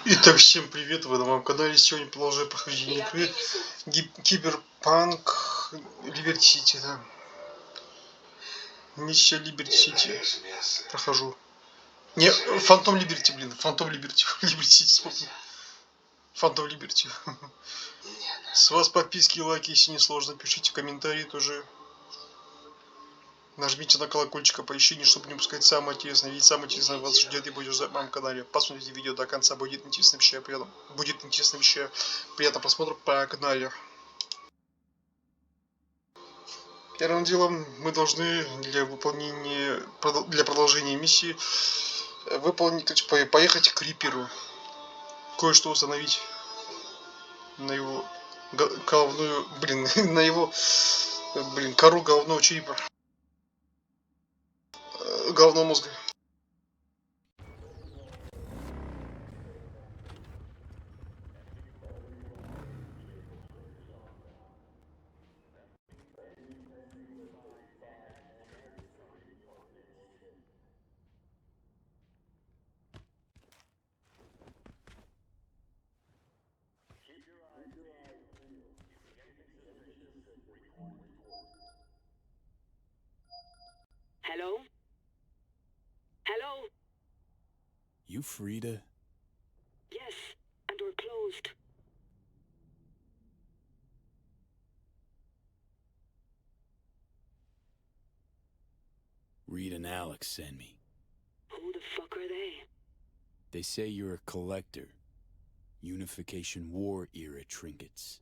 Итак, всем привет, вы на моем канале. Сегодня продолжаю прохождение игры Cyberpunk Liberty City, да. Миссия Liberty City. Прохожу. Не, Фантом Liberty, блин. Фантом Liberty. Liberty City, вспомнил. Фантом Liberty. С вас подписки и лайки, если не сложно. Пишите комментарии тоже. Нажмите на колокольчик оповещения, чтобы не упускать самое интересное. Ведь самое интересное вас ждет и будет ждать на моем канале. Посмотрите видео до конца, будет интересно вещая. Будет интересно вещая. Приятного просмотра по канале. Первым делом мы должны для продолжения миссии выполнить, поехать к Риперу. Кое-что установить на его головную, на его, кору головного черепа, головного мозга. Hello? Hello? You Frida? Yes, and we're closed. Reed and Alex sent me. Who the fuck are they? They say you're a collector. Unification War era trinkets.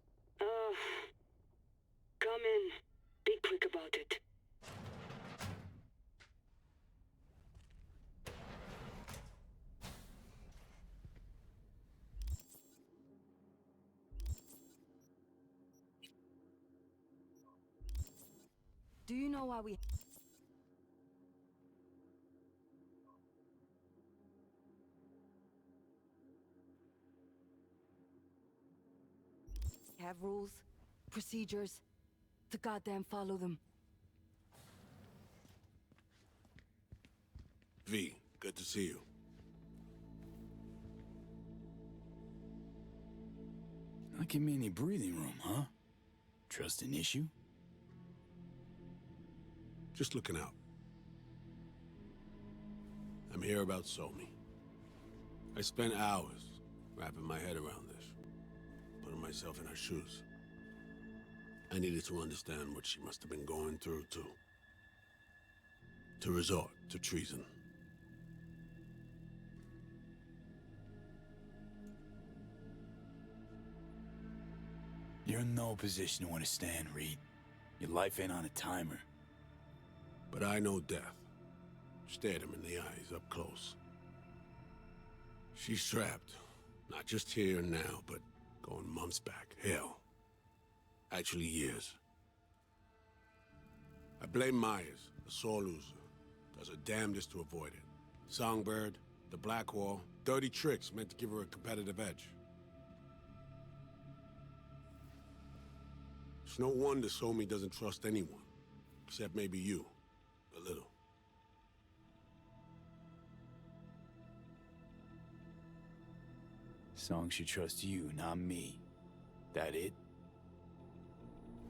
Come in. Be quick about it. Do you know why we have rules, procedures, to goddamn follow them? V, good to see you. Not give me any breathing room, huh? Trust an issue? Just looking out. I'm here about Somi. I spent hours wrapping my head around this, putting myself in her shoes. I needed to understand what she must have been going through to resort to treason. You're in no position to understand, Reed. Your life ain't on a timer. But I know death. Stared him in the eyes up close. She's trapped, not just here and now, but going months back. Hell. Actually years. I blame Myers, the sore loser. Does her damnedest to avoid it. Songbird, the Blackwall, dirty tricks meant to give her a competitive edge. It's no wonder Somi doesn't trust anyone, except maybe you, a little. Song should trust you, not me. That it?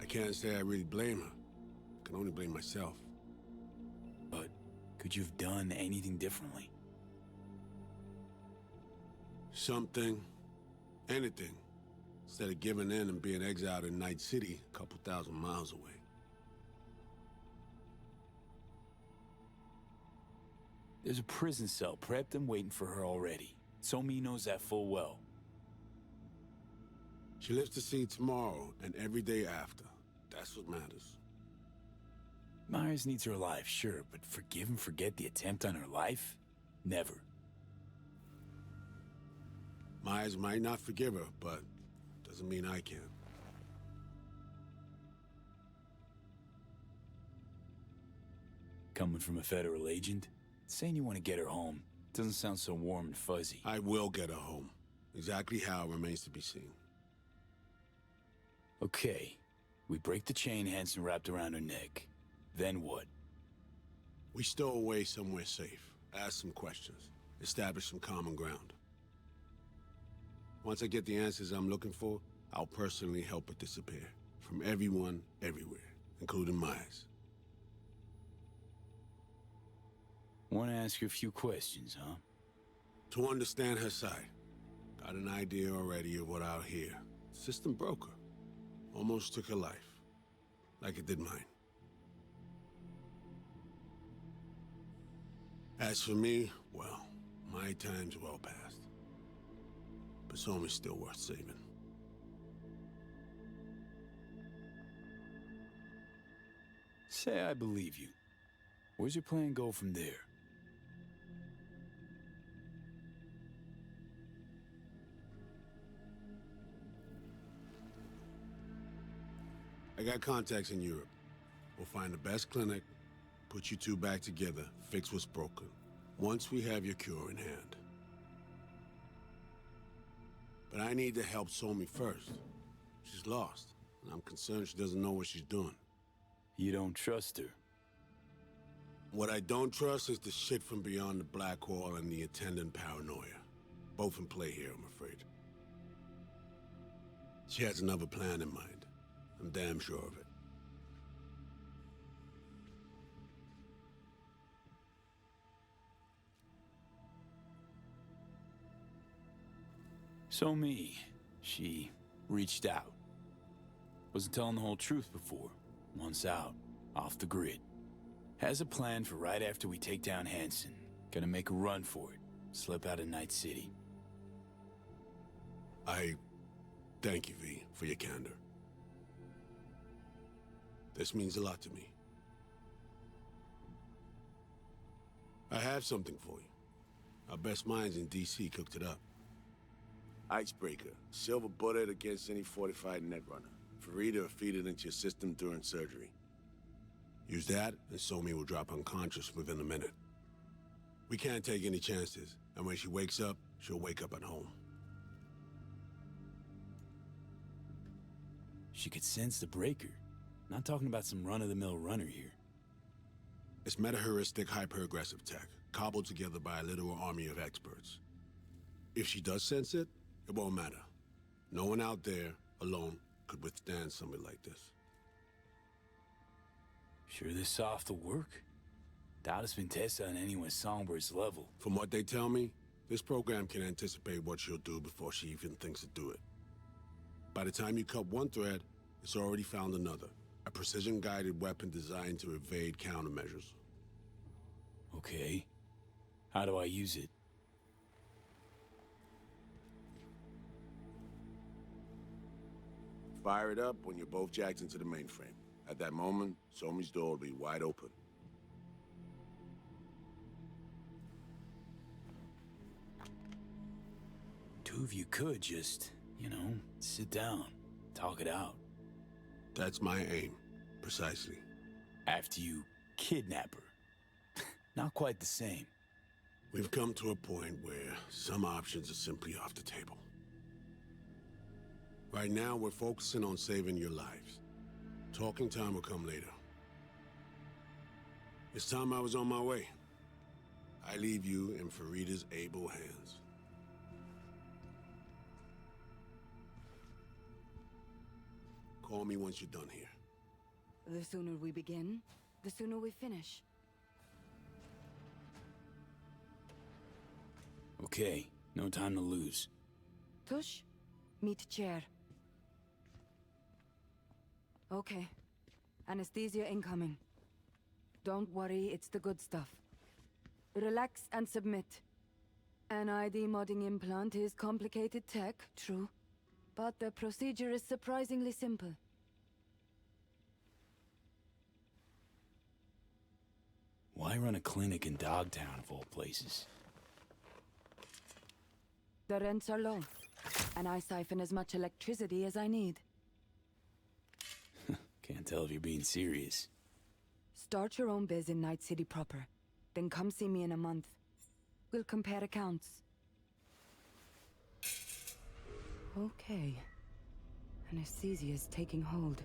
I can't say I really blame her. I can only blame myself. But could you have done anything differently? Something. Anything. Instead of giving in and being exiled in Night City, a couple thousand miles away. There's a prison cell prepped and waiting for her already. Somi knows that full well. She lives to see tomorrow and every day after. That's what matters. Myers needs her alive, sure, but forgive and forget the attempt on her life? Never. Myers might not forgive her, but doesn't mean I can. Coming from a federal agent? Saying you want to get her home doesn't sound so warm and fuzzy. I will get her home. Exactly how remains to be seen. Okay. We break the chain Hansen wrapped around her neck. Then what? We stow away somewhere safe. Ask some questions. Establish some common ground. Once I get the answers I'm looking for, I'll personally help it disappear. From everyone, everywhere, including Myers. Want to ask you a few questions, huh? To understand her side. Got an idea already of what I'll hear. System broke her. Almost took her life. Like it did mine. As for me, well, my time's well past. But Somi's still worth saving. Say I believe you. Where's your plan go from there? I got contacts in Europe. We'll find the best clinic, put you two back together, fix what's broken. Once we have your cure in hand. But I need to help Somi first. She's lost, and I'm concerned she doesn't know what she's doing. You don't trust her? What I don't trust is the shit from beyond the black hole and the attendant paranoia. Both in play here, I'm afraid. She has another plan in mind. I'm damn sure of it. Somi, she reached out. Wasn't telling the whole truth before. Once out, off the grid. Has a plan for right after we take down Hansen. Gonna make a run for it. Slip out of Night City. I thank you, V, for your candor. This means a lot to me. I have something for you. Our best minds in DC cooked it up. Icebreaker. Silver bullet against any fortified netrunner. Farida will feed it into your system during surgery. Use that, and Somi will drop unconscious within a minute. We can't take any chances, and when she wakes up, she'll wake up at home. She could sense the breaker. Not talking about some run-of-the-mill runner here. It's meta-heuristic hyper-aggressive tech, cobbled together by a literal army of experts. If she does sense it, it won't matter. No one out there, alone, could withstand something like this. Sure this soft will work? Doubt it's been tested on anyone Songbird's level. From what they tell me, this program can anticipate what she'll do before she even thinks to do it. By the time you cut one thread, it's already found another. A precision-guided weapon designed to evade countermeasures. Okay. How do I use it? Fire it up when you're both jacked into the mainframe. At that moment, Somi's door will be wide open. Two of you could just, sit down, talk it out. That's my aim, precisely. After you kidnap her. Not quite the same. We've come to a point where some options are simply off the table. Right now, we're focusing on saving your lives. Talking time will come later. It's time I was on my way. I leave you in Farida's able hands. Call me once you're done here. The sooner we begin, the sooner we finish. Okay, no time to lose. Tush, meet chair. Okay. Anesthesia incoming. Don't worry, it's the good stuff. Relax and submit. An ID modding implant is complicated tech, true. But the procedure is surprisingly simple. Why run a clinic in Dogtown of all places? The rents are low, and I siphon as much electricity as I need. Can't tell if you're being serious. Start your own biz in Night City proper. Then come see me in a month. We'll compare accounts. Okay. Anesthesia is taking hold.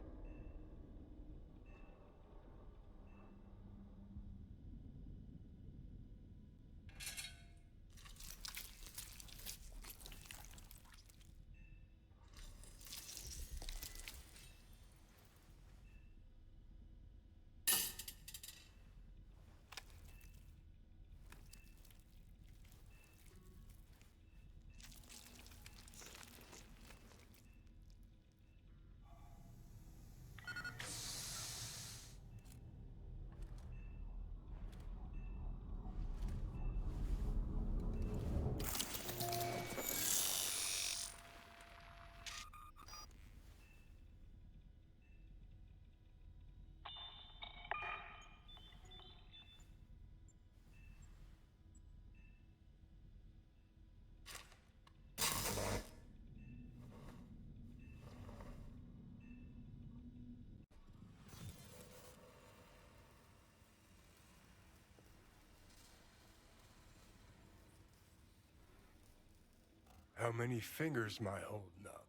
How many fingers am I holding up?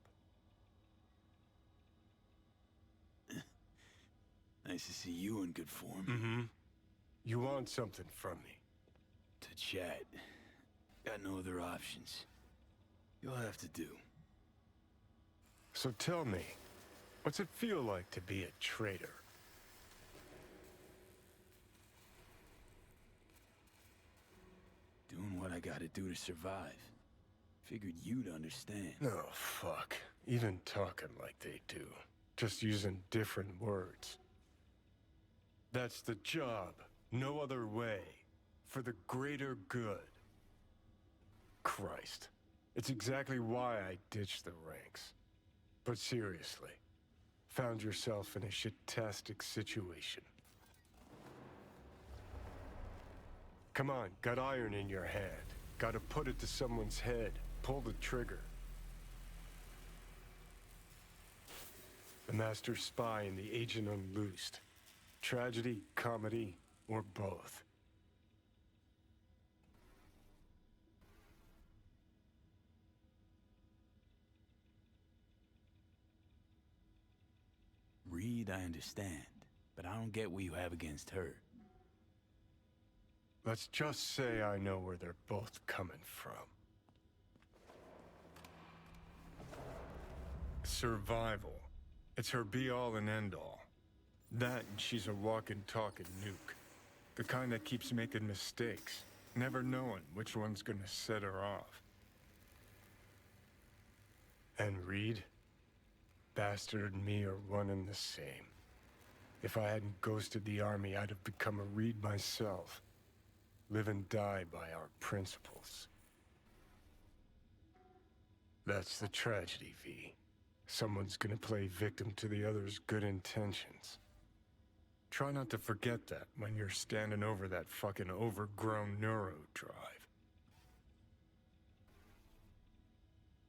Nice to see you in good form. Mm-hmm. You want something from me? To chat. Got no other options. You'll have to do. So tell me, what's it feel like to be a traitor? Doing what I gotta do to survive. Figured you'd understand. Oh, fuck. Even talking like they do. Just using different words. That's the job. No other way. For the greater good. Christ. It's exactly why I ditched the ranks. But seriously, found yourself in a shit-tastic situation. Come on, got iron in your hand. Gotta put it to someone's head. Pull the trigger. The master spy and the agent unloosed. Tragedy, comedy, or both. Reed, I understand, but I don't get what you have against her. Let's just say I know where they're both coming from. Survival. It's her be-all and end-all. That and she's a walking, talking nuke. The kind that keeps making mistakes, never knowing which one's gonna set her off. And Reed? Bastard and me are one and the same. If I hadn't ghosted the army, I'd have become a Reed myself. Live and die by our principles. That's the tragedy, V. Someone's gonna play victim to the other's good intentions. Try not to forget that when you're standing over that fucking overgrown neuro drive.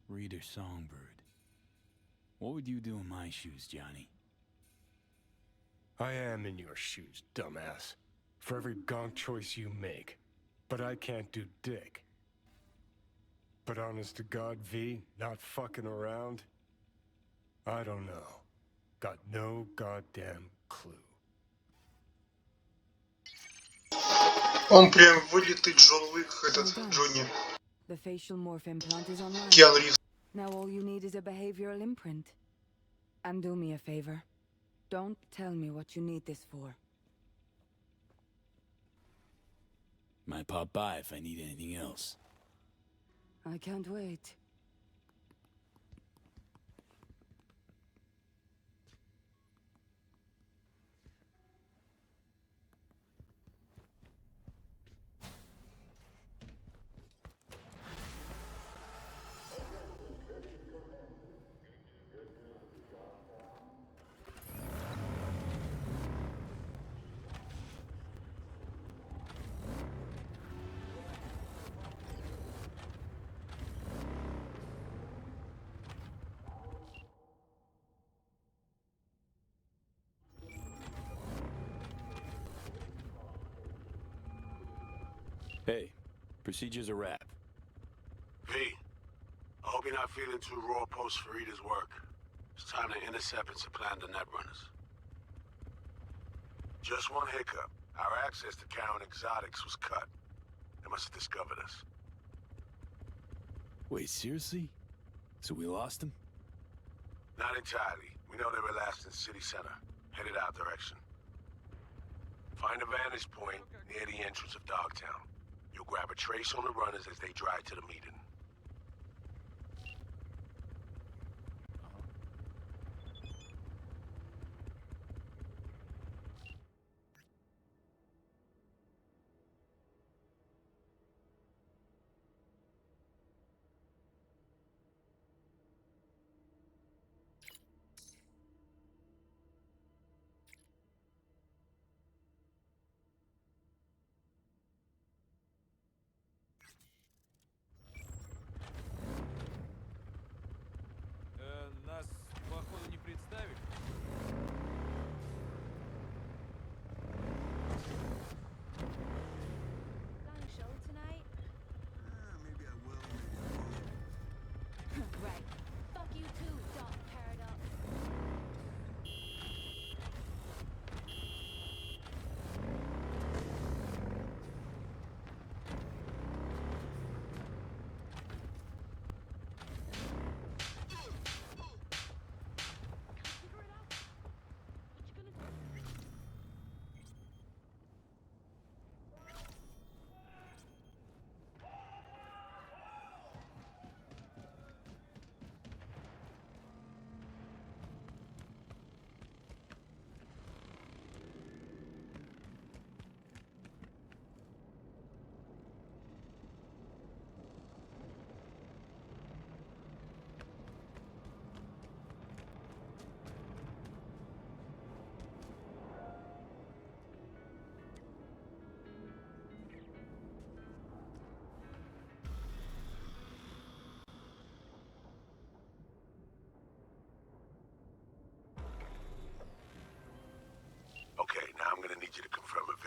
Reader Songbird. What would you do in my shoes, Johnny? I am in your shoes, dumbass. For every gonk choice you make. But I can't do dick. But honest to God, V, not fucking around? I don't know. Got no goddamn clue. Он прям вылитый Джон Уик, этот, Well done. Джонни. The facial morph implant is online. Киану Ривз. Now all you need is a behavioral imprint. And do me a favor. Don't tell me what you need this for. Might pop by if I need anything else. I can't wait. Hey, procedure's a wrap. V, I hope you're not feeling too raw post Farida's work. It's time to intercept and supplant the netrunners. Just one hiccup. Our access to Karen Exotics was cut. They must have discovered us. Wait, seriously? So we lost him? Not entirely. We know they were last in city center, headed our direction. Find a vantage point near the entrance of Dogtown. You'll grab a trace on the runners as they drive to the meeting.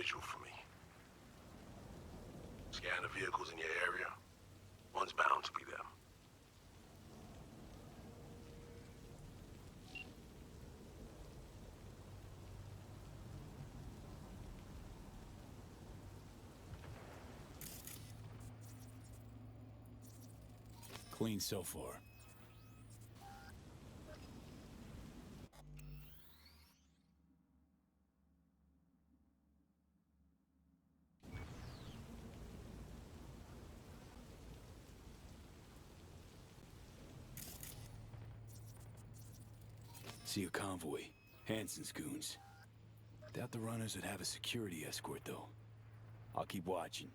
visual for me. Scan the vehicles in your area. One's bound to be them. Clean so far. See a convoy. Hansen's goons. Doubt the runners would have a security escort, though. I'll keep watching.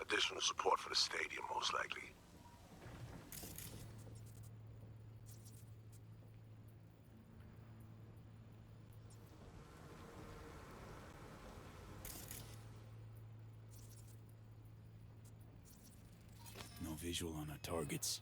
Additional support for the stadium, most likely. No visual on our targets.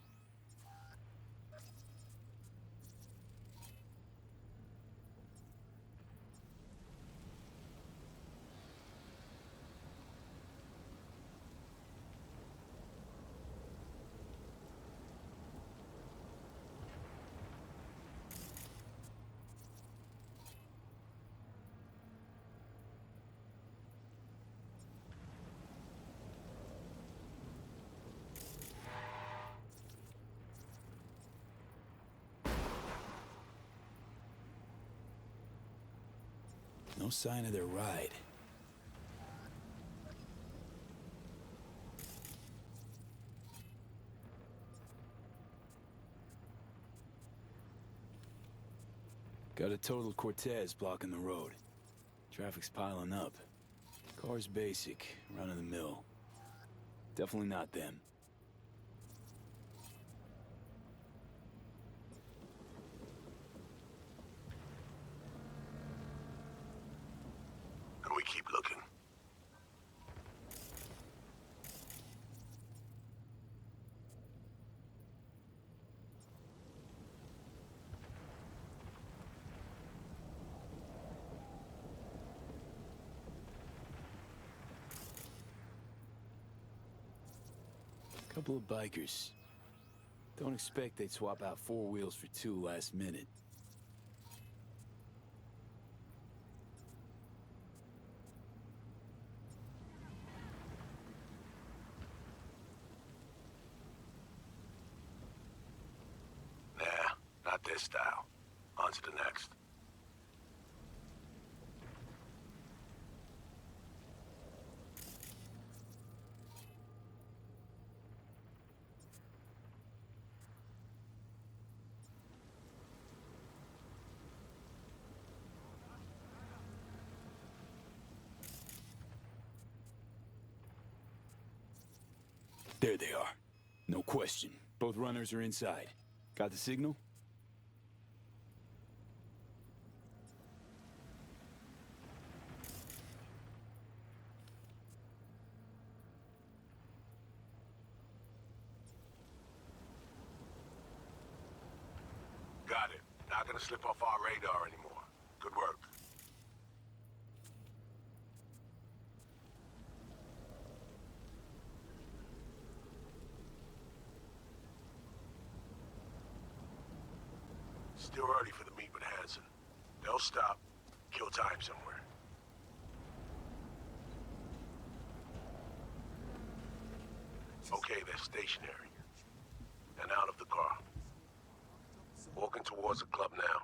No sign of their ride. Got a total Cortez blocking the road. Traffic's piling up. Car's basic, run of the mill. Definitely not them. And we keep looking. Couple of bikers. Don't expect they'd swap out 4 wheels for 2 last minute. Nah, not this style. On to the next. There they are. No question. Both runners are inside. Got the signal? Got it. Not gonna slip off our radar anymore. Good work. Still early for the meet with Hansen. They'll stop, kill time somewhere. Okay, they're stationary. And out of the car. Walking towards the club now.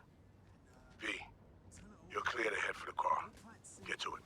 V, you're clear to head for the car. Get to it.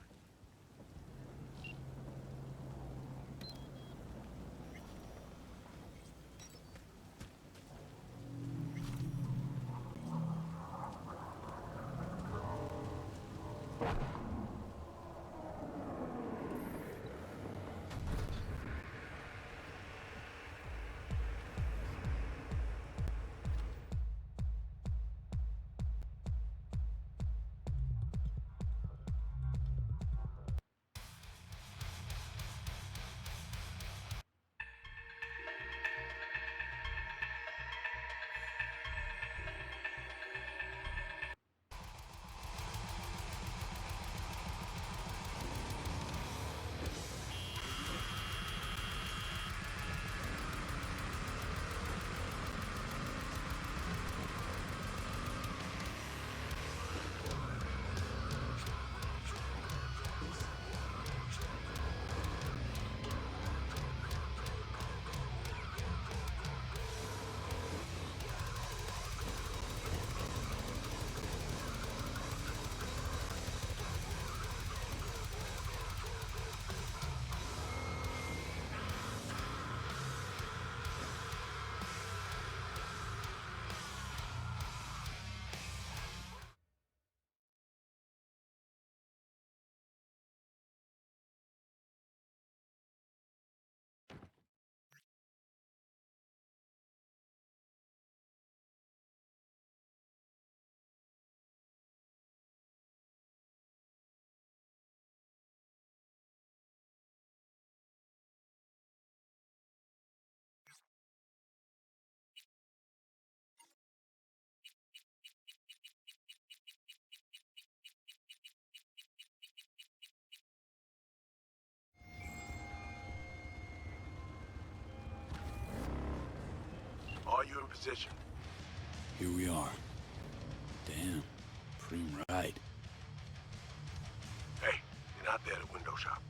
Are you in position? Here we are. Damn, preem ride. Hey, you're not there at the window shop.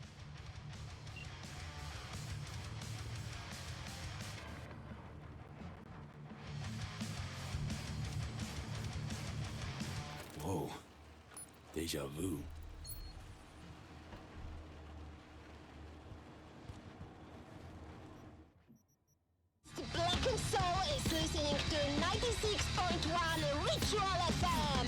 Whoa, deja vu. Black and Soul is listening to 96.1 Ritual FM.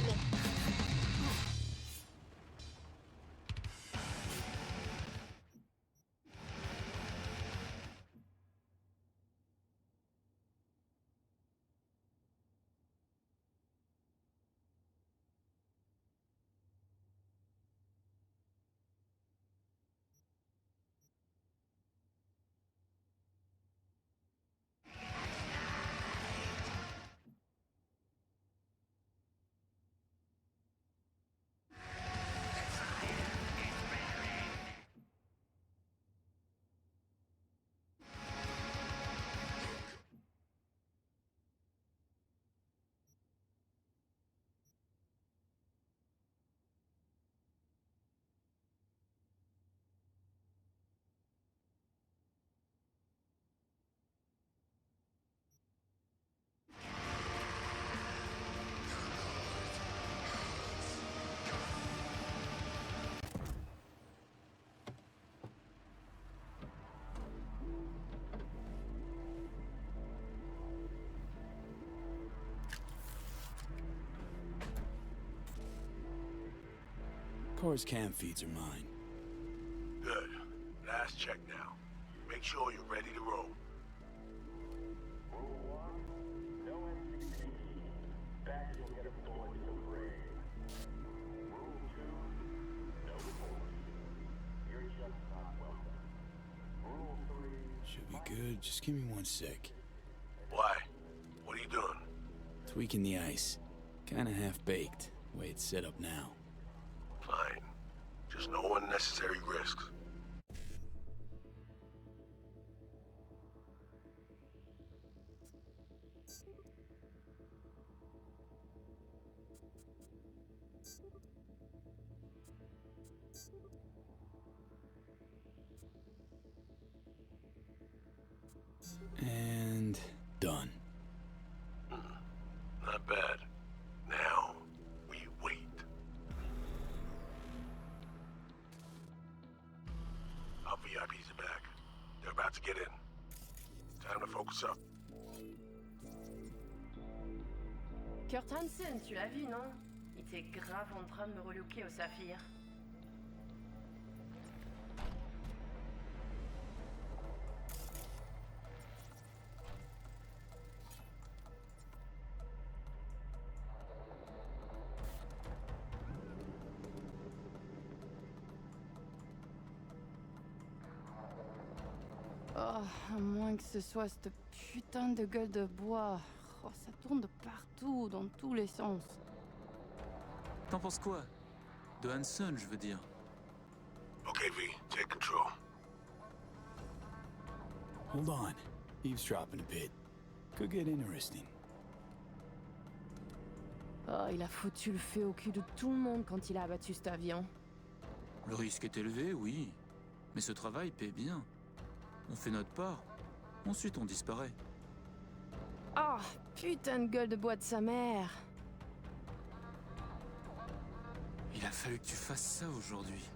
Car's cam feeds are mine. Good. Last check now. Make sure you're ready to roll. Should be good. Just give me 1 sec. Why? What are you doing? Tweaking the ice. Kinda half-baked, the way it's set up now. Fine. Just no unnecessary risks. And done. Not bad. Now, we wait. Our VIPs are back. They're about to get in. Time to focus up. Kurt Hansen, tu l'as vu, non? Il était grave en train de me relooker au saphir. Oh, à moins que ce soit cette putain de gueule de bois. Oh, ça tourne de partout, dans tous les sens. T'en penses quoi? De Hansen, je veux dire. Okay, V, take control. Hold on. Eavesdropping a bit. Could get interesting. Oh, il a foutu le feu au cul de tout le monde quand il a abattu cet avion. Le risque est élevé, oui. Mais ce travail paie bien. On fait notre part. Ensuite, on disparaît. Oh, putain de gueule de bois de sa mère. Il a fallu que tu fasses ça aujourd'hui.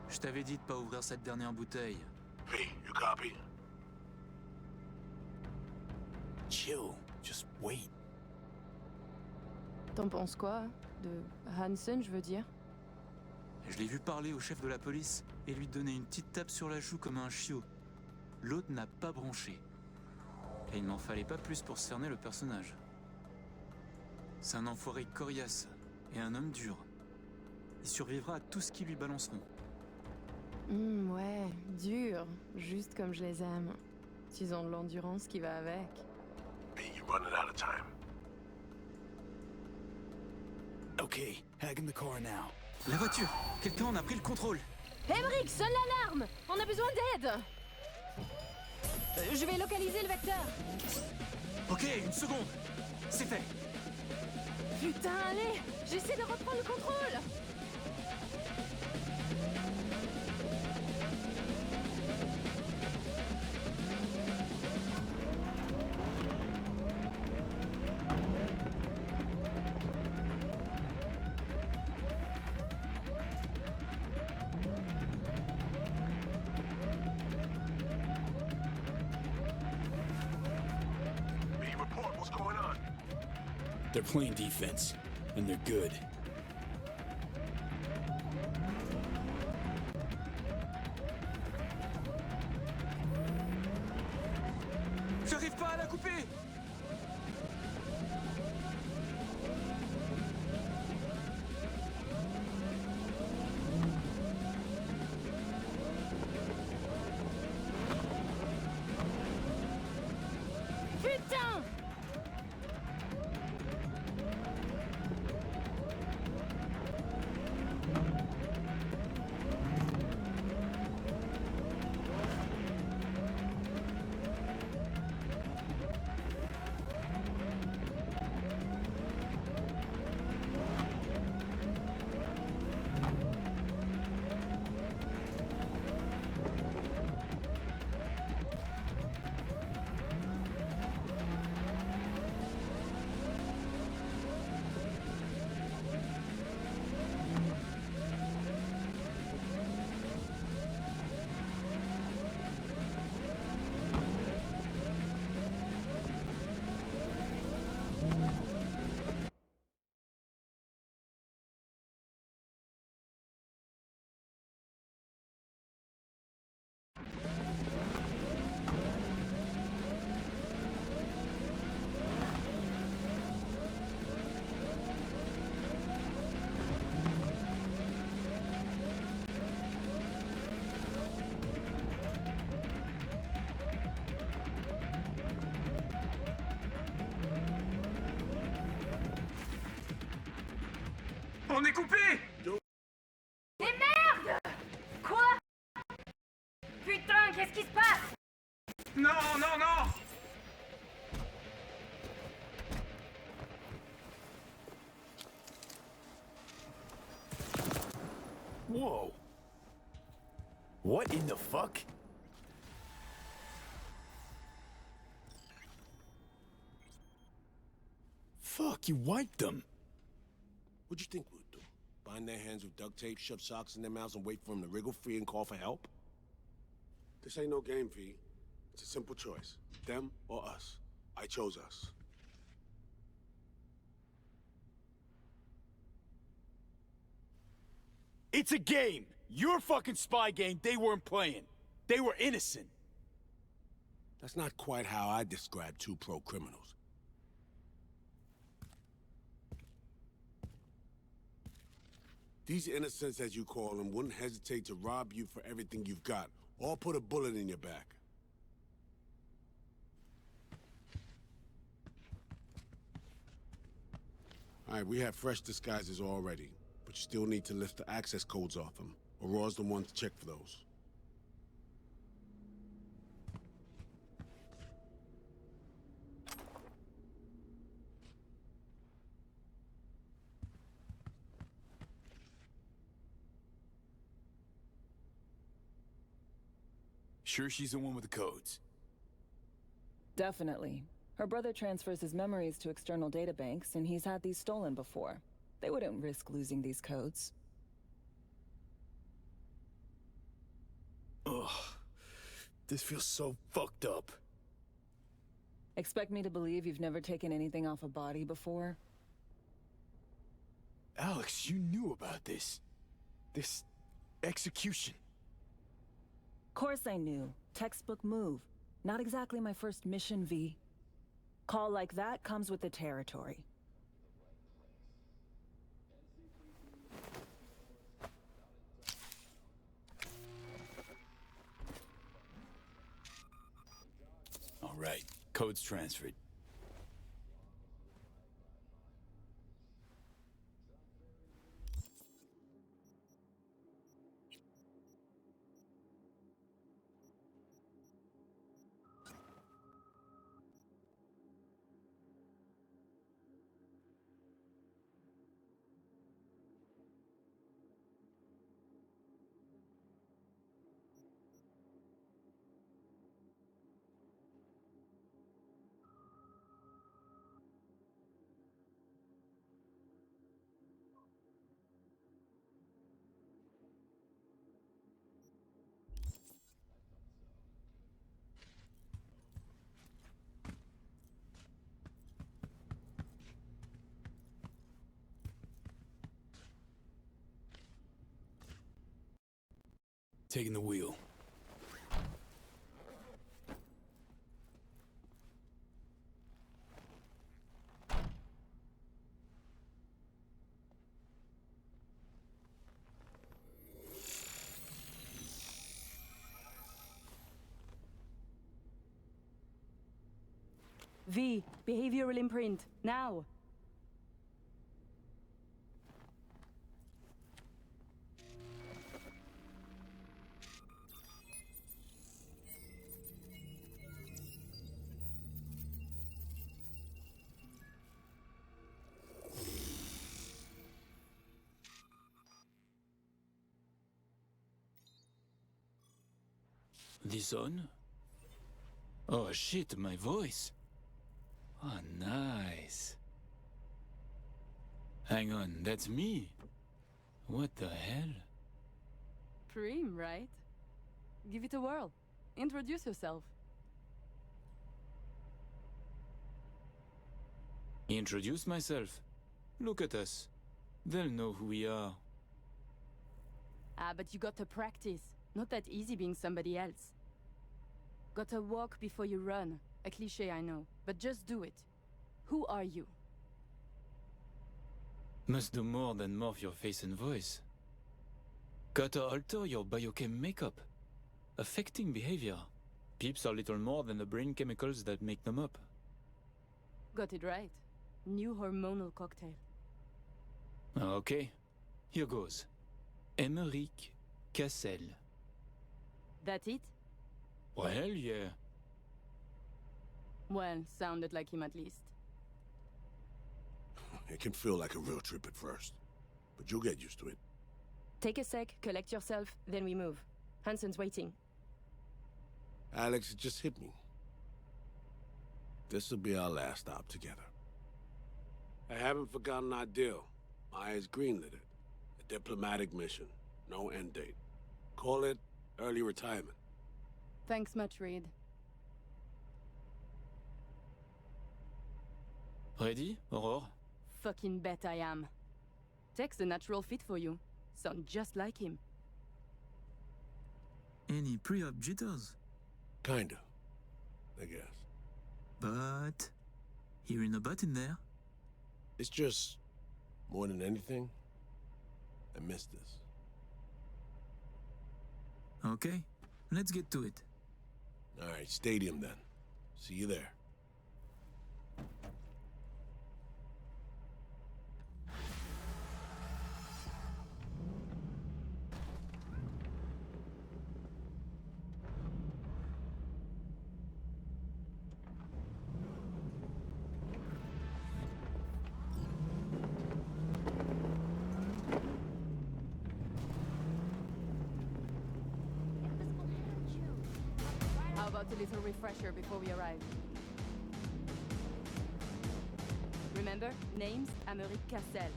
Je t'avais dit de pas ouvrir cette dernière bouteille. V, you copy? Chill. Just wait. T'en penses quoi? De Hansen, je veux dire. Je l'ai vu parler au chef de la police et lui donner une petite tape sur la joue comme un chiot. L'autre n'a pas bronché. Et il n'en fallait pas plus pour cerner le personnage. C'est un enfoiré coriace et un homme dur. Il survivra à tout ce qu'ils lui balanceront. Ouais, dur, juste comme je les aime. Ils ont de l'endurance qui va avec. V, you're running out of time. Okay, hacking the car now. La voiture! Quelqu'un en a pris le contrôle! Emmerich, sonne l'alarme! On a besoin d'aide! Je vais localiser le vecteur. Ok, une seconde. C'est fait. Putain, allez, j'essaie de reprendre le contrôle. V, report. What's going on? They're playing defense, and they're good. J'arrive pas à la couper. Putain! On est coupé. Mais merde! Quoi? Putain, qu'est-ce qui se passe? Non, non, non. Whoa. What in the fuck? Fuck, you wiped them. What'd you think we would do? Bind their hands with duct tape, shove socks in their mouths, and wait for them to wriggle free and call for help? This ain't no game, V. It's a simple choice. Them or us. I chose us. It's a game. Your fucking spy game, they weren't playing. They were innocent. That's not quite how I describe two pro-criminals. These innocents, as you call them, wouldn't hesitate to rob you for everything you've got, or put a bullet in your back. All right, we have fresh disguises already, but you still need to lift the access codes off them. Aurora's the one to check for those. Sure she's the one with the codes? Definitely. Her brother transfers his memories to external databanks, and he's had these stolen before. They wouldn't risk losing these codes. Ugh. This feels so fucked up. Expect me to believe you've never taken anything off a body before? Alex, you knew about this. This execution. Course I knew. Textbook move. Not exactly my first mission, V. Call like that comes with the territory. All right, code's transferred. Taking the wheel. V, behavioral imprint, now! This on? Oh shit, my voice. Oh, nice. Hang on, that's me. What the hell? Prim, right? Give it a whirl. Introduce yourself. Introduce myself. Look at us. They'll know who we are. Ah, but you gotta practice. Not that easy being somebody else. Gotta walk before you run. A cliché, I know. But just do it. Who are you? Must do more than morph your face and voice. Gotta alter your biochem makeup. Affecting behavior. Peeps are little more than the brain chemicals that make them up. Got it right. New hormonal cocktail. Okay, here goes. Emeric Cassel. That it? Well, yeah. Well, sounded like him at least. It can feel like a real trip at first, but you'll get used to it. Take a sec, collect yourself, then we move. Hansen's waiting. Alex, it just hit me. This'll be our last stop together. I haven't forgotten our deal. Maya's greenlit it. A diplomatic mission. No end date. Call it early retirement. Thanks much, Reed. Ready, Aurore? Fucking bet I am. Tech's a natural fit for you. Sound just like him. Any pre-op jitters? Kinda, I guess. But hearing a but in there. It's just, more than anything, I miss this. Okay, let's get to it. All right, stadium then. See you there. How about a little refresher before we arrive? Remember, name's Emeric Cassel.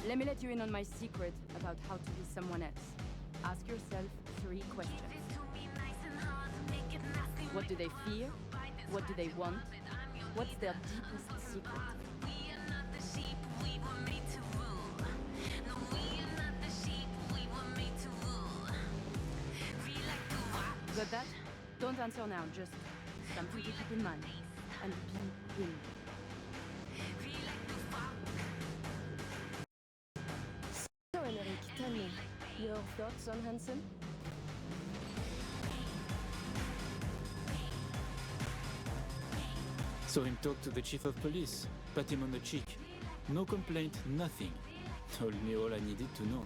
Let me let you in on my secret about how to be someone else. Ask yourself 3 questions. What do they fear? What do they want? What's their deepest secret? Got that? Don't answer now, just something to keep in mind. And be him. So, Emeric, tell me, your thoughts on Hansen? Saw him talk to the chief of police, pat him on the cheek. No complaint, nothing. Told me all I needed to know.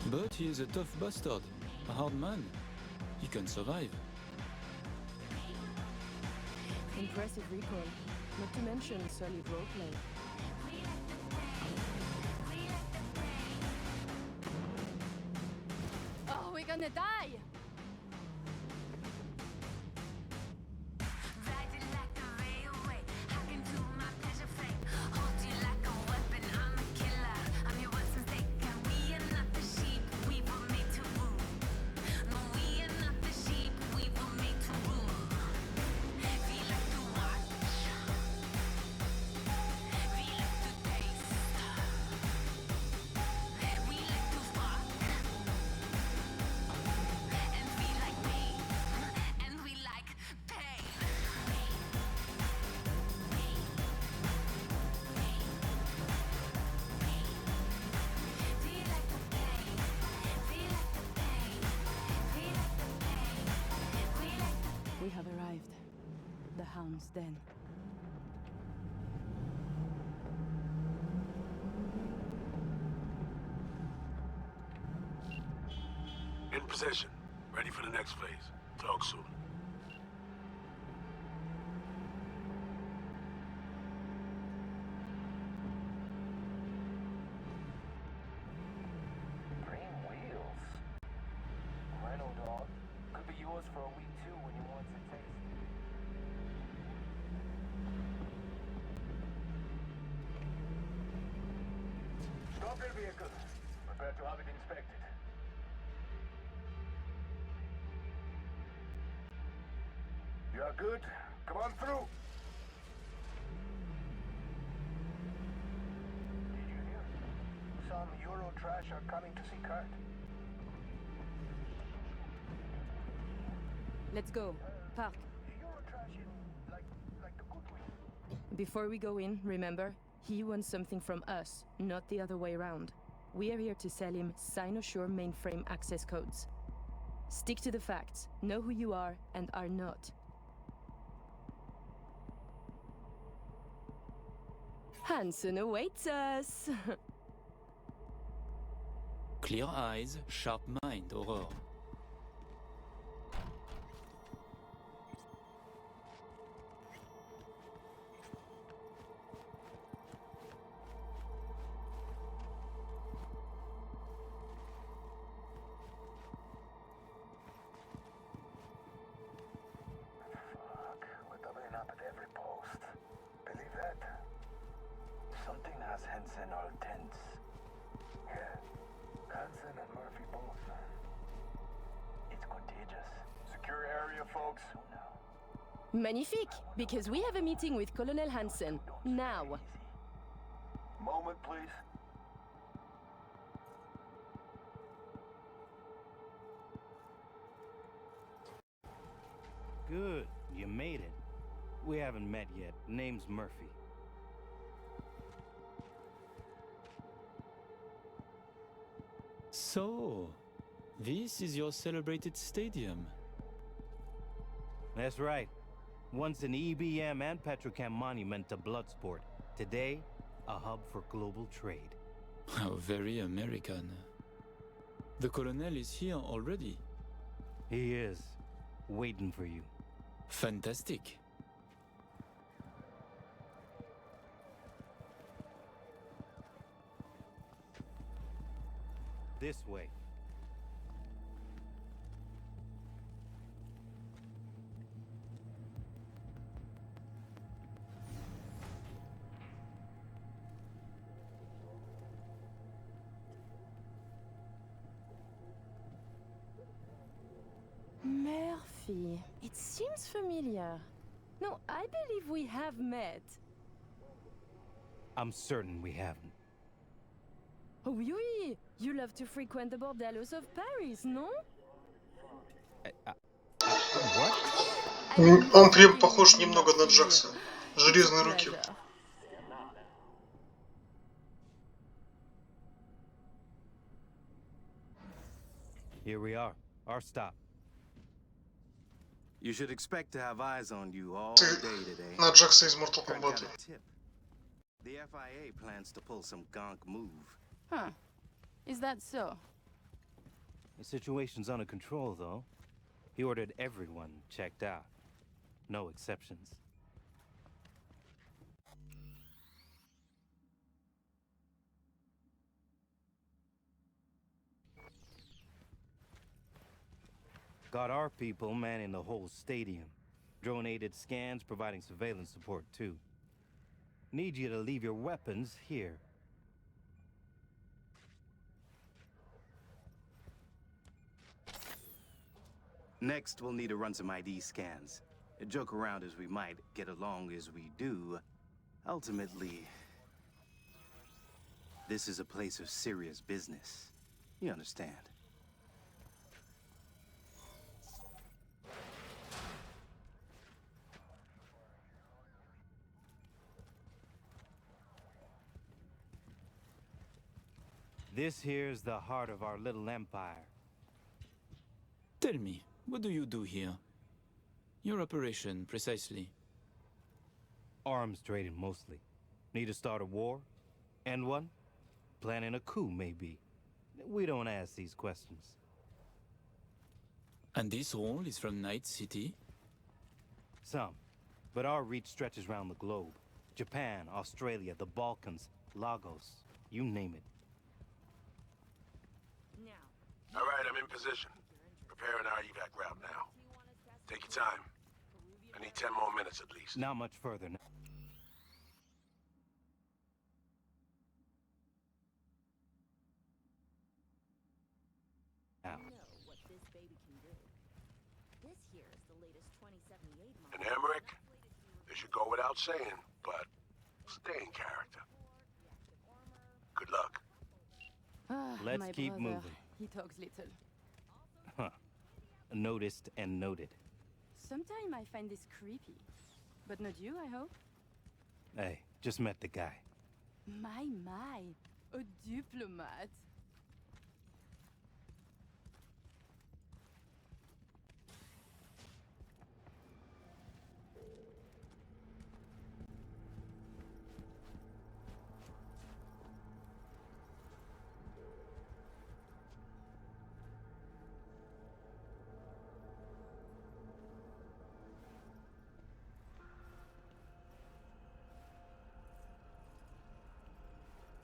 But he is a tough bastard, a hard man. He can survive. Impressive recall, not to mention solid roleplay. Oh, we're gonna die! hounds then. In position. Ready for the next phase. Talk soon. Green wheels? Rhino dog. Could be yours for a week too when you want to taste. Stop your vehicle. Prepare to have it inspected. You are good. Come on through. Did you hear? Some Euro trash are coming to see Kurt. Let's go. Park. Euro trash is like the good way. Before we go in, remember, he wants something from us, not the other way around. We are here to sell him Sinosure mainframe access codes. Stick to the facts, know who you are and are not. Hansen awaits us! Clear eyes, sharp mind, Aurore. Fuck, we're doubling up at every post. Believe that? Something has Hansen all tense. Yeah, Hansen and Murphy both. It's contagious. Secure area, folks. Magnifique! Because we have a meeting with Colonel Hansen. Now! Moment, please. Good, you made it. We haven't met yet. Name's Murphy. So, this is your celebrated stadium. That's right. Once an EBM and Petrochem monument to Bloodsport. Today, a hub for global trade. How very American. The Colonel is here already. He is. Waiting for you. Fantastic. This way. Murphy. It seems familiar. No, I believe we have met. I'm certain we haven't. Oh, oui, oui. You love to frequent the bordellos of Paris, no? What? Он прям похож немного на Джакса. Железные руки. Here we are. Our stop. You should expect to have eyes on you all Ты day today. на Джакса из Mortal Kurt Kombat. got a tip. The FIA plans to pull some gonk move. Huh. Is that so? The situation's under control, though. He ordered everyone checked out. No exceptions. Got our people manning the whole stadium. Drone-aided scans providing surveillance support, too. Need you to leave your weapons here. Next, we'll need to run some ID scans. Joke around as we might, get along as we do. Ultimately, this is a place of serious business. You understand? This here's the heart of our little empire. Tell me, what do you do here? Your operation, precisely. Arms trading mostly. Need to start a war? End one? Planning a coup, maybe. We don't ask these questions. And this all is from Night City? Some. But our reach stretches around the globe. Japan, Australia, the Balkans, Lagos, you name it. All right, I'm in position. Preparing our evac route now. Take your time. I need 10 more minutes at least. Not much further now. And Emmerich, this should go without saying, but stay in character. Good luck. Let's my keep brother. moving. He talks little. Huh. Noticed and noted. Sometimes I find this creepy. But not you, I hope? Hey, just met the guy. My, a diplomat.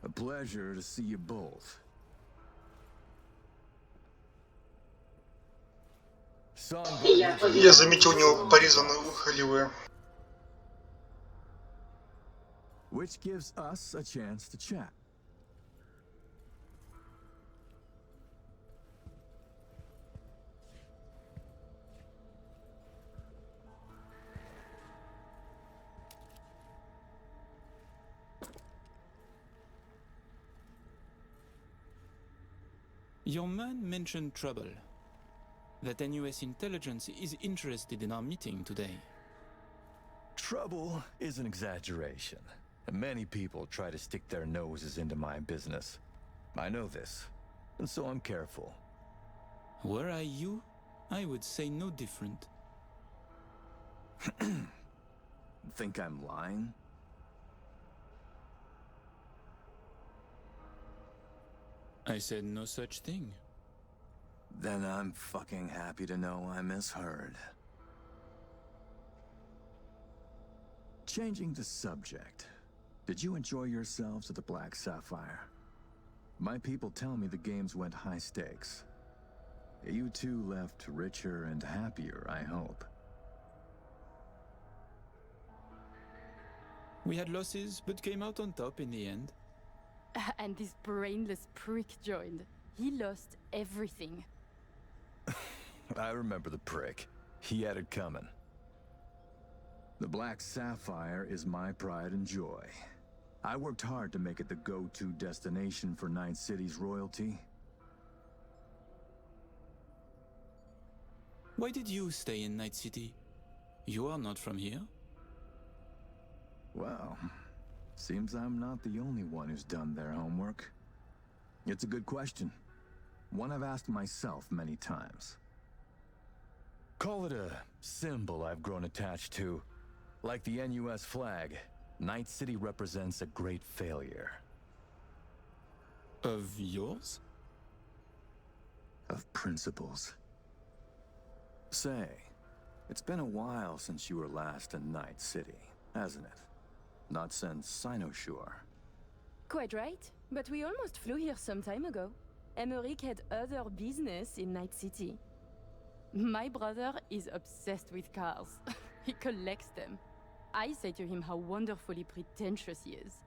A pleasure to see you both. Я заметил, у него порезаны ухо левое. Which gives us a chance to chat. Your man mentioned trouble. That NUS intelligence is interested in our meeting today. Trouble is an exaggeration. Many people try to stick their noses into my business. I know this, and so I'm careful. Were I you, I would say no different. Think I'm lying? I said no such thing. Then I'm fucking happy to know I misheard. Changing the subject. Did you enjoy yourselves at the Black Sapphire? My people tell me the games went high stakes. You two left richer and happier, I hope. We had losses, but came out on top in the end. And this brainless prick joined. He lost everything. I remember the prick. He had it coming. The Black Sapphire is my pride and joy. I worked hard to make it the go-to destination for Night City's royalty. Why did you stay in Night City? You are not from here. Well, seems I'm not the only one who's done their homework. It's a good question. One I've asked myself many times. Call it a symbol I've grown attached to. Like the NUS flag, Night City represents a great failure. Of yours? Of principles. Say, it's been a while since you were last in Night City, hasn't it? Not since Cynosure. Quite right, but we almost flew here some time ago. Emmerich had other business in Night City. My brother is obsessed with cars. He collects them. I say to him how wonderfully pretentious he is.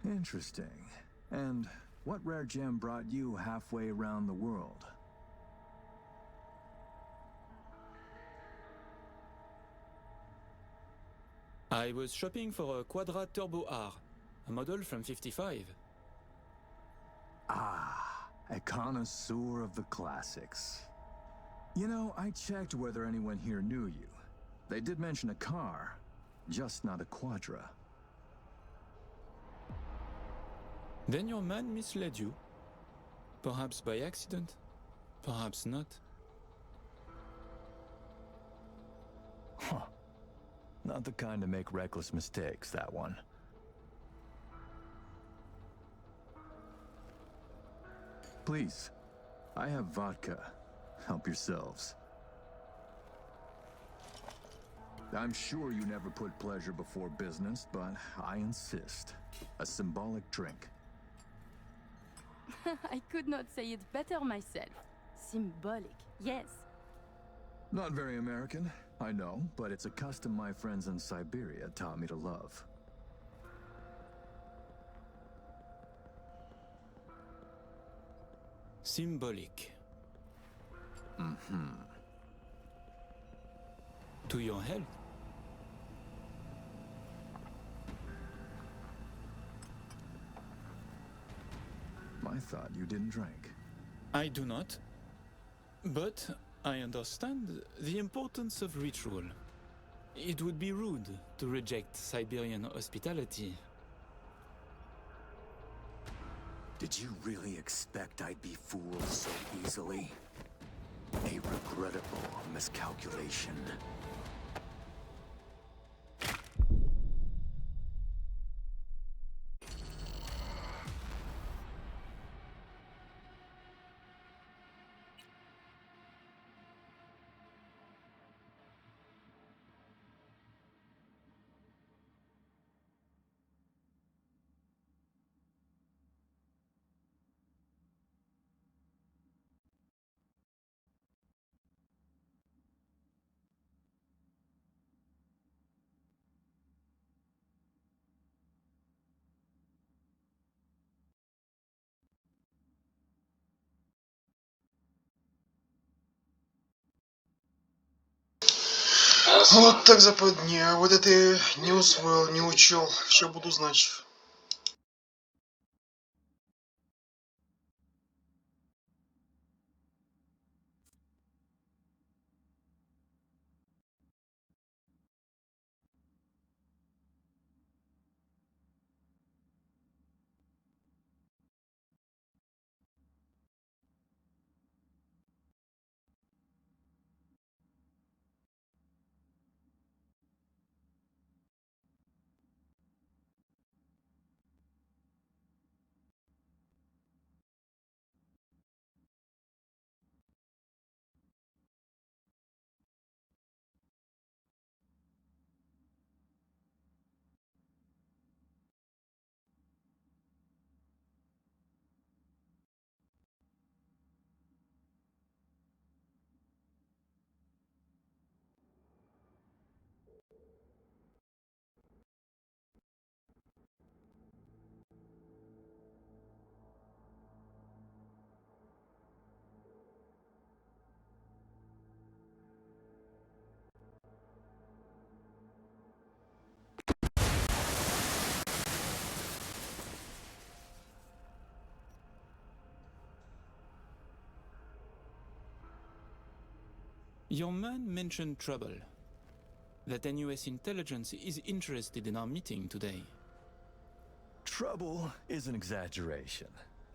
Interesting. And what rare gem brought you halfway around the world? I was shopping for a Quadra Turbo R, a model from '55. Ah, a connoisseur of the classics. You know, I checked whether anyone here knew you. They did mention a car, just not a Quadra. Then your man misled you. Perhaps by accident, perhaps not. Huh. Not the kind to make reckless mistakes, that one. Please, I have vodka. Help yourselves. I'm sure you never put pleasure before business, but I insist. A symbolic drink. I could not say it better myself. Symbolic, yes. Not very American, I know, but it's a custom my friends in Siberia taught me to love. Symbolic. Mm-hmm. To your health. I thought you didn't drink. I do not. But I understand the importance of ritual. It would be rude to reject Siberian hospitality. Did you really expect I'd be fooled so easily? A regrettable miscalculation. Вот так западня. Вот это я не усвоил, не учел. Все буду знать. Your man mentioned trouble. That NUS intelligence is interested in our meeting today. Trouble is an exaggeration.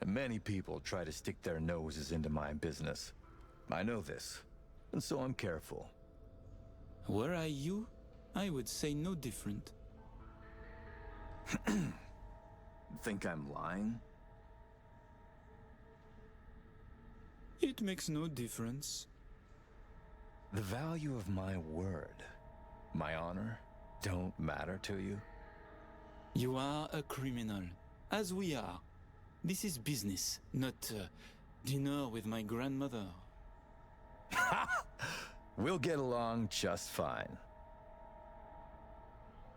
Many people try to stick their noses into my business. I know this, and so I'm careful. Were I you, I would say no different. Think I'm lying? It makes no difference. The value of my word, my honor, don't matter to you? You are a criminal, as we are. This is business, not dinner with my grandmother. We'll get along just fine.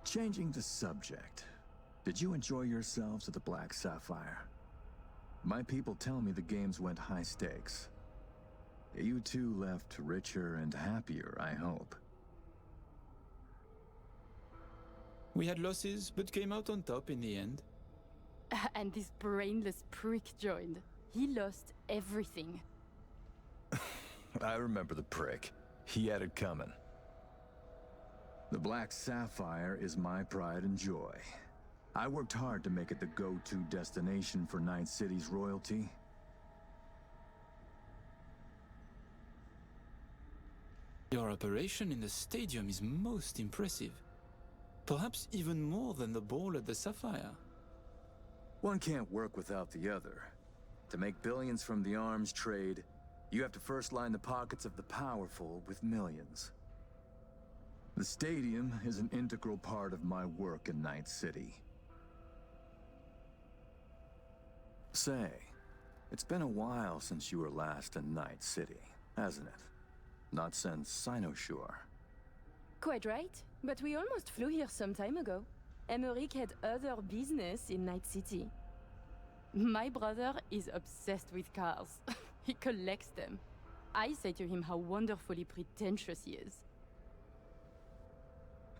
Changing the subject. Did you enjoy yourselves at the Black Sapphire? My people tell me the games went high stakes. You two left richer and happier, I hope. We had losses, but came out on top in the end. And this brainless prick joined. He lost everything. I remember the prick. He had it coming. The Black Sapphire is my pride and joy. I worked hard to make it the go-to destination for Night City's royalty. Your operation in the stadium is most impressive. Perhaps even more than the ball at the Sapphire. One can't work without the other. To make billions from the arms trade, you have to first line the pockets of the powerful with millions. The stadium is an integral part of my work in Night City. Say, it's been a while since you were last in Night City, hasn't it? Not since Cynosure. Quite right, but we almost flew here some time ago. Emmerich had other business in Night City. My brother is obsessed with cars. He collects them. I say to him how wonderfully pretentious he is.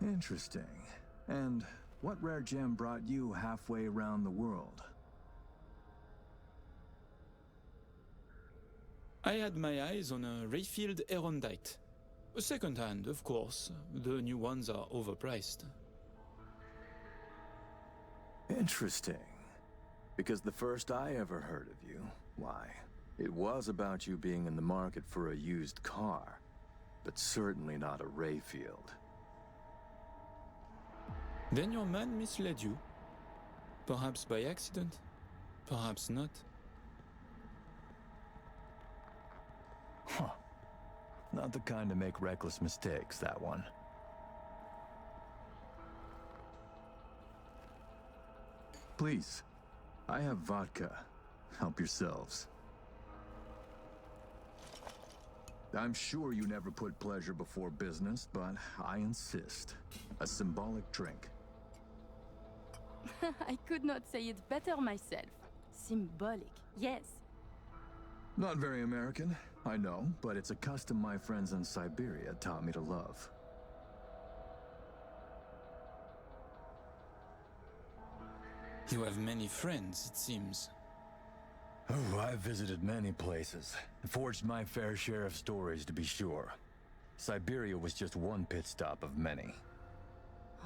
Interesting. And what rare gem brought you halfway around the world? I had my eyes on a refilled Erondite. Second-hand, of course. The new ones are overpriced. Interesting. Because the first I ever heard of you, why, it was about you being in the market for a used car, but certainly not a Rayfield. Then your man misled you. Perhaps by accident, perhaps not. Huh. Not the kind to make reckless mistakes, that one. Please, I have vodka. Help yourselves. I'm sure you never put pleasure before business, but I insist. A symbolic drink. I could not say it better myself. Symbolic, yes. Not very American, I know, but it's a custom my friends in Siberia taught me to love. You have many friends, it seems. Oh, I've visited many places. Forged my fair share of stories, to be sure. Siberia was just one pit stop of many.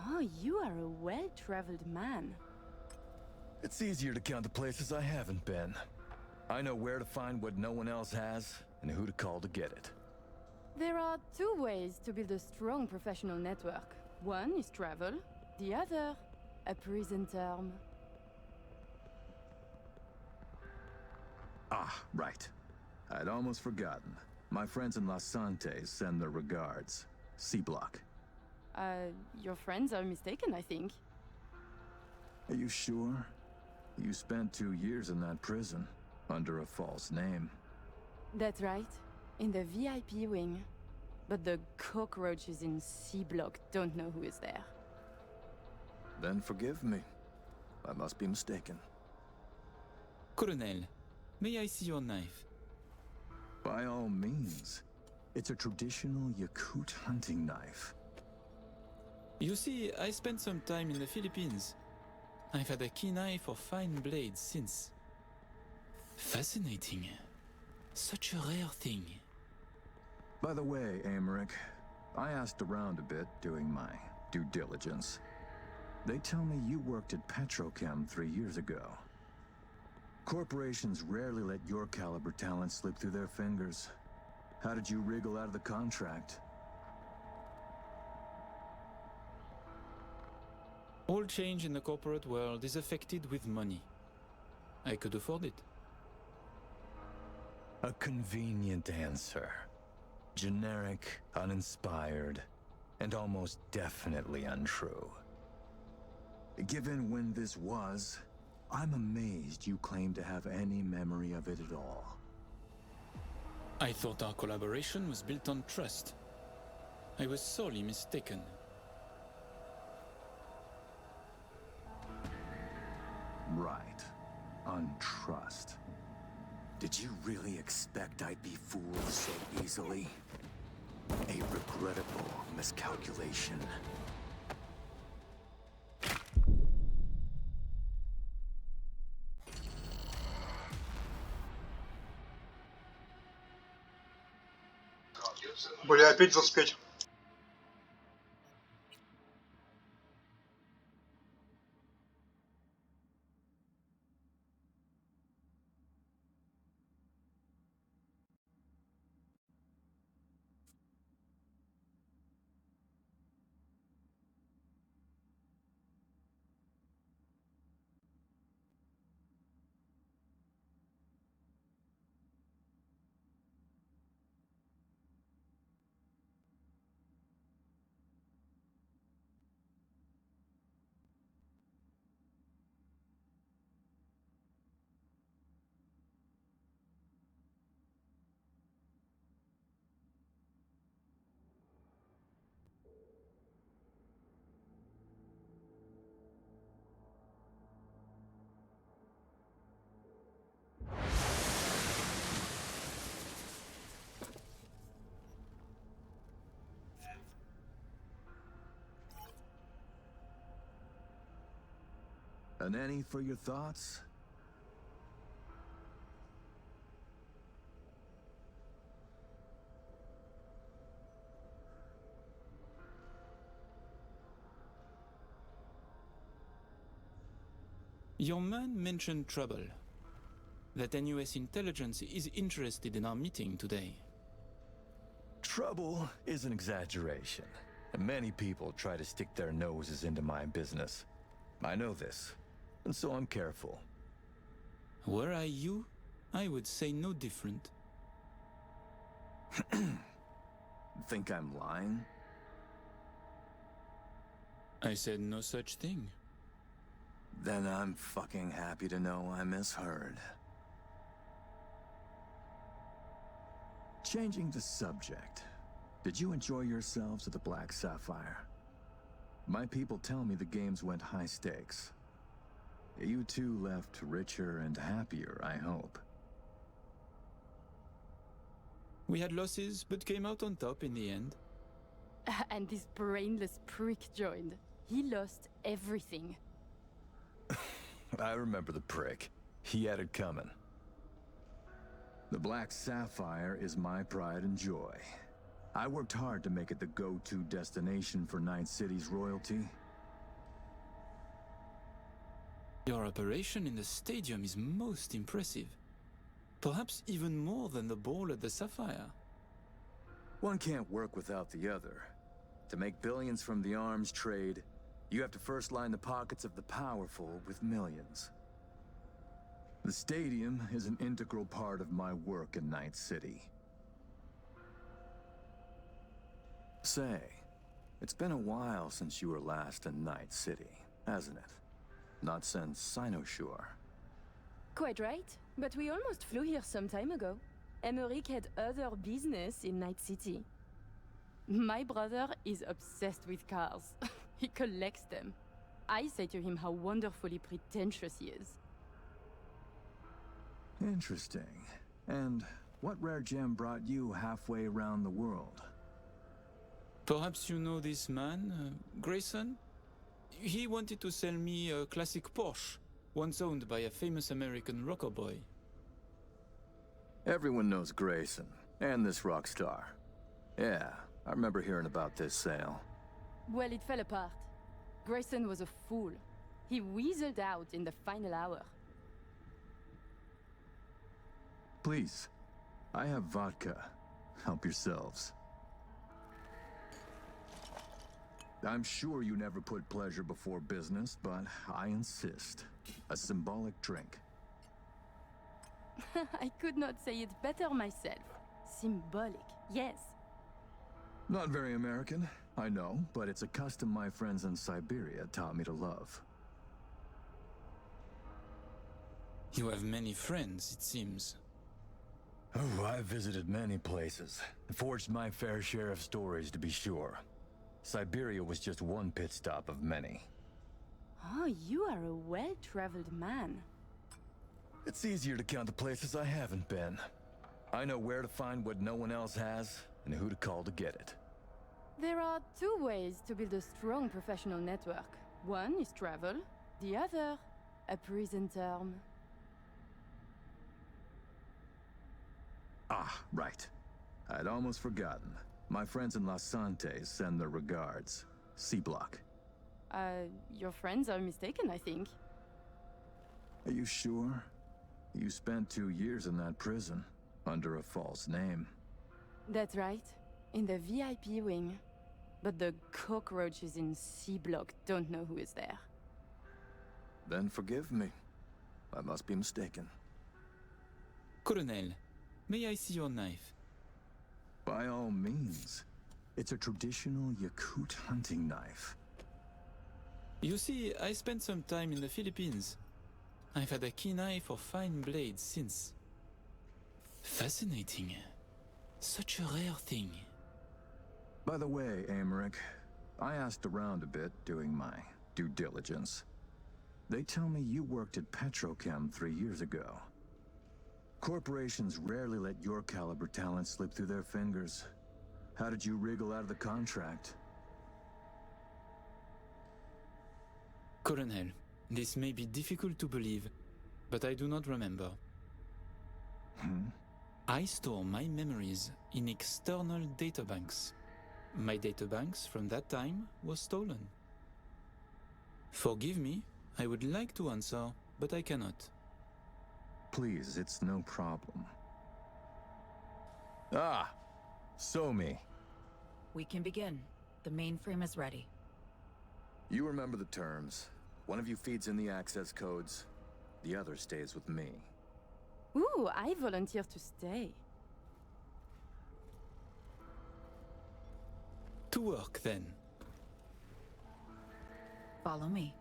Oh, you are a well-traveled man. It's easier to count the places I haven't been. I know where to find what no one else has, and who to call to get it. There are two ways to build a strong professional network. One is travel, the other, a prison term. Ah, right. I'd almost forgotten. My friends in Los Santos send their regards. C-Block. Your friends are mistaken, I think. Are you sure? You spent 2 years in that prison, under a false name. That's right, in the VIP wing. But the cockroaches in C-Block don't know who is there. Then forgive me. I must be mistaken. Colonel, may I see your knife? By all means. It's a traditional Yakut hunting knife. You see, I spent some time in the Philippines. I've had a keen eye for fine blades since. Fascinating. Such a rare thing. By the way, Emmerich, I asked around a bit doing my due diligence. They tell me you worked at Petrochem 3 years ago. Corporations rarely let your caliber talent slip through their fingers. How did you wriggle out of the contract? All change in the corporate world is affected with money. I could afford it. A convenient answer. Generic, uninspired, and almost definitely untrue. Given when this was, I'm amazed you claim to have any memory of it at all. I thought our collaboration was built on trust. I was sorely mistaken. Right. On trust. Did you really expect I'd be fooled so easily? A regrettable miscalculation. Бля, опять 25. An any for your thoughts? Your man mentioned trouble. That NUS intelligence is interested in our meeting today. Trouble is an exaggeration. Many people try to stick their noses into my business. I know this, and so I'm careful. Were I you, I would say no different. Think I'm lying? I said no such thing. Then I'm fucking happy to know I misheard. Changing the subject. Did you enjoy yourselves at the Black Sapphire? My people tell me the games went high stakes. You two left richer and happier, I hope. We had losses, but came out on top in the end. And this brainless prick joined. He lost everything. I remember the prick. He had it coming. The Black Sapphire is my pride and joy. I worked hard to make it the go-to destination for Night City's royalty. Your operation in the stadium is most impressive. Perhaps even more than the ball at the Sapphire. One can't work without the other. To make billions from the arms trade, you have to first line the pockets of the powerful with millions. The stadium is an integral part of my work in Night City. Say, it's been a while since you were last in Night City, hasn't it? Not since Cynosure. Quite right, but we almost flew here some time ago. Emmerich had other business in Night City. My brother is obsessed with cars. He collects them. I say to him how wonderfully pretentious he is. Interesting. And what rare gem brought you halfway around the world? Perhaps you know this man, Grayson? He wanted to sell me a classic Porsche, once owned by a famous American rocker boy. Everyone knows Grayson, and this rock star. Yeah, I remember hearing about this sale. Well, it fell apart. Grayson was a fool. He weaseled out in the final hour. Please, I have vodka. Help yourselves. I'm sure you never put pleasure before business, but I insist. A symbolic drink. I could not say it better myself. Symbolic, yes. Not very American, I know, but it's a custom my friends in Siberia taught me to love. You have many friends, it seems. Oh, I've visited many places. Forged my fair share of stories, to be sure. Siberia was just one pit stop of many. Oh, you are a well-traveled man. It's easier to count the places I haven't been. I know where to find what no one else has, and who to call to get it. There are two ways to build a strong professional network. One is travel, the other, a prison term. Ah, right. I'd almost forgotten. My friends in Los Santos send their regards. C-Block. Your friends are mistaken, I think. Are you sure? You spent 2 years in that prison, under a false name. That's right. In the VIP wing. But the cockroaches in C-Block don't know who is there. Then forgive me. I must be mistaken. Colonel, may I see your knife? By all means. It's a traditional Yakut hunting knife. You see, I spent some time in the Philippines. I've had a keen eye for fine blades since. Fascinating. Such a rare thing. By the way, Emmerich, I asked around a bit doing my due diligence. They tell me you worked at Petrochem 3 years ago. Corporations rarely let your caliber talent slip through their fingers. How did you wriggle out of the contract? Colonel, This may be difficult to believe, but I do not remember. I store my memories in external databanks. My databanks from that time was stolen. Forgive me, I would like to answer, but I cannot. Please, it's no problem. Ah, Somi. We can begin. The mainframe is ready. You remember the terms. One of you feeds in the access codes, the other stays with me. Ooh, I volunteer to stay. To work, then. Follow me.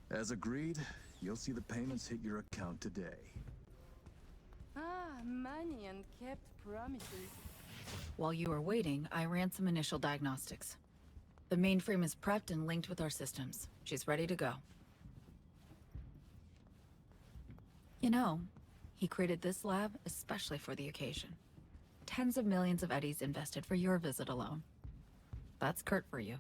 As agreed, you'll see the payments hit your account today. Ah, money and kept promises. While you were waiting, I ran some initial diagnostics. The mainframe is prepped and linked with our systems. She's ready to go. You know, he created this lab especially for the occasion. Tens of millions of eddies invested for your visit alone. That's Kurt for you.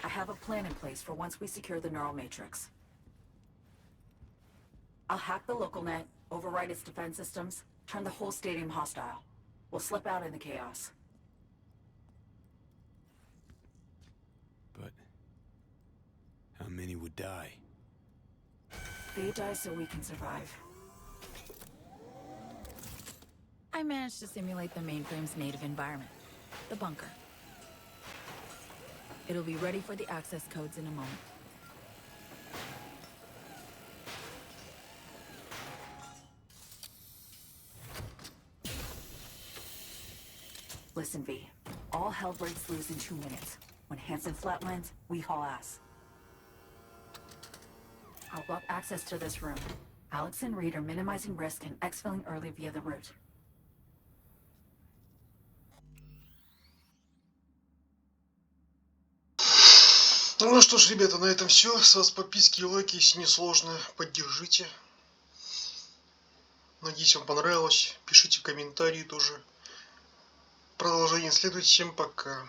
I have a plan in place for once we secure the neural matrix. I'll hack the local net, override its defense systems, turn the whole stadium hostile. We'll slip out in the chaos. But how many would die? They die so we can survive. I managed to simulate the mainframe's native environment, the bunker. It'll be ready for the access codes in a moment. Listen, V. All hell breaks loose in 2 minutes. When Hansen flatlands, we haul ass. I'll block access to this room. Alex and Reed are minimizing risk and exfilling early via the route. Ну что ж, ребята, на этом все. С вас подписки и лайки, если не сложно, поддержите. Надеюсь, вам понравилось. Пишите комментарии тоже. Продолжение следует. Всем пока.